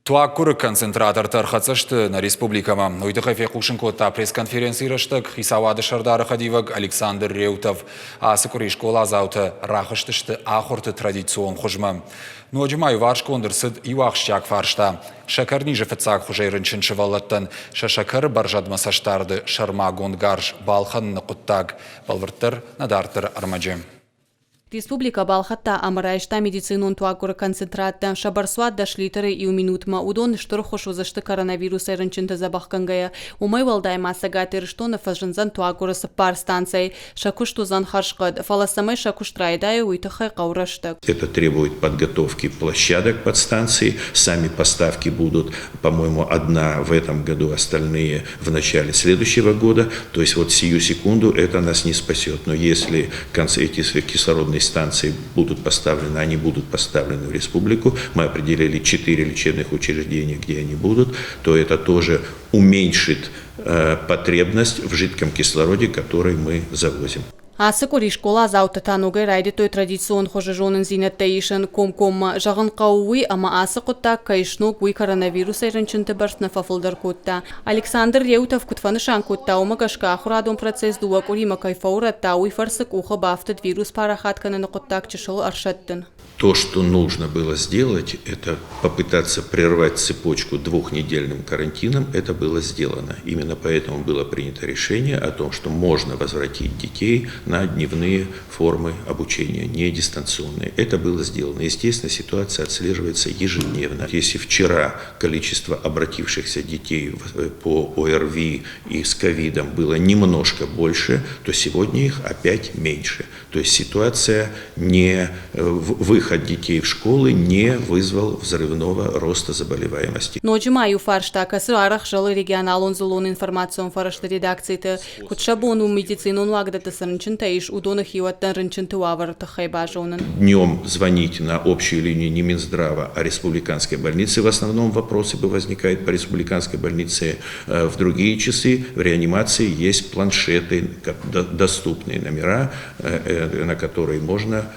Туаккуры концентратор хацышты на республикама. Уйдыхай фекушинкота пресс-конференциялаштык хисавады шардары хадиваг Александр Реутов. Асыкури школа зауты рахыштышты ахурты традицион хужма. Нуаджимай варшкондырсыд юахшчак фаршта. Шакар ниже фецак хужайрынчын шывалаттан. Шашакар баржадмасаштарды шарма гонгарш балхан ныкуттаг. Балвырттыр надартыр армаджи. Республика Балхатта амарайшта медицинун туакура концентратта шабарсуат дашлитеры и у минутма удон штурхушу зашты коронавирус эрынчынты забахкангая. Умай валдай массагатыр штона фажынзан туакура пар станций шакуштузан харшкад фаласамай шакуштрайдая уйтахай каурашта. Это требует подготовки площадок под станции. Сами поставки будут, по-моему, одна в этом году, остальные в начале следующего года. То есть вот сию секунду это нас не спасет. Но если эти кислородные станции будут поставлены, они будут поставлены в республику. Мы определили 4 лечебных учреждения, где они будут, то это тоже уменьшит потребность в жидком кислороде, который мы завозим. Асыкури школа заута танугай райди той традицион хожежонын зинеттейшен ком-ком жагын кауи, ама асыкутта кайшнук уи коронавирус эрынчынты барсна фафылдар кутта. Александр Реутов кутфанышан кутта умагашка ахурадон процесс дуакури макайфауратта уи фарсык уха бафтыд вирус парахатканын куттак чышыл аршаттын. То, что нужно было сделать, это попытаться прервать цепочку двухнедельным карантином, это было сделано. Именно поэтому было принято решение о том, что можно возвратить детей на дневные формы обучения, не дистанционные. Это было сделано. Естественно, ситуация отслеживается ежедневно. Если вчера количество обратившихся детей по ОРВИ и с ковидом было немножко больше, то сегодня их опять меньше. То есть ситуация выход детей в школы не вызвал взрывного роста заболеваемости. Ноджимаю фарштака сырарах жалы регионалон зулон информацион фарашты редакцийты. Кутшабону медицинон лагдата сарынчынтаиш удонах юаттан рынчынты ваварты хайбажонын. Днем звоните на общую линию не Минздрава, а республиканской больницы. В основном вопросы возникают по республиканской больнице. В другие часы в реанимации есть планшеты, доступные номера, на которые можно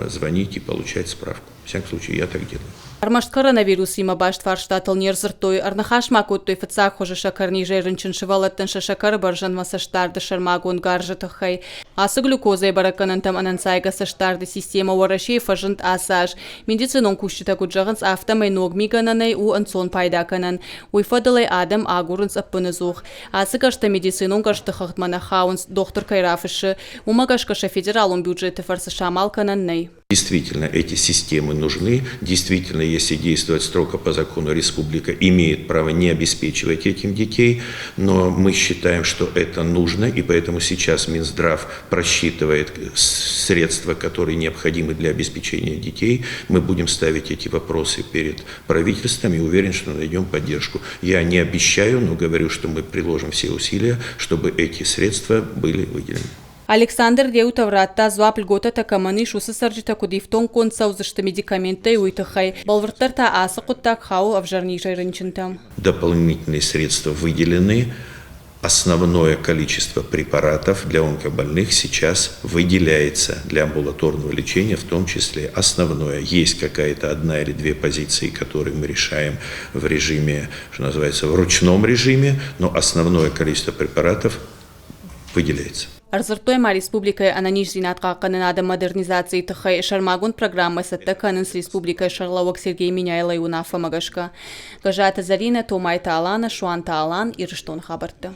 звонить и получать справку. В всяком случае, я так делаю. Армашт коронавирус има башт фарштатыл нерзыртой арнахашма коттой фацак хоже шакарни жайрынчын шывалаттын шашакары баржан масаштарды шармагон гаржытыхай. Асы глюкоза и бараканантам анансайга саштарды система уарашей фажынт асаж. Медицинон кушчита куджағынс автомай ногмигананай у ансон пайдаканан. Уйфадылай адам агурынс аппынызух. Асы кашта медицинон каштыхахтмана хаунс доктор Кайрафышы. Умагашкаша федералун бюджеты фарсы шамалкананнай. Действительно, эти системы нужны. Действительно, если действовать строго по закону, республика имеет право не обеспечивать этим детей. Но мы считаем, что это нужно, и поэтому сейчас Минздрав просчитывает средства, которые необходимы для обеспечения детей. Мы будем ставить эти вопросы перед правительством и уверен, что найдем поддержку. Я не обещаю, но говорю, что мы приложим все усилия, чтобы эти средства были выделены. Александр Реутов ратта зуап льгота такаманы шусы сарджита кудифтон конца узышты медикаменты уйтахай. Балвыртарта асы куттак хау авжарни жайрынчынтам. Дополнительные средства выделены. Основное количество препаратов для онкобольных сейчас выделяется для амбулаторного лечения, в том числе основное. Есть какая-то одна или две позиции, которые мы решаем в режиме, что называется, в ручном режиме, но основное количество препаратов выделяется. Арзыртойма республикай ананиш зинатқа қанынады модернизации тұхай шармагун программасы тәканынс республикай шарлауак Сергей Миняйлай унафа магашка. Гажата Зарина, Томайта Алана, Шуанта Алан, Ирыштон хабарты.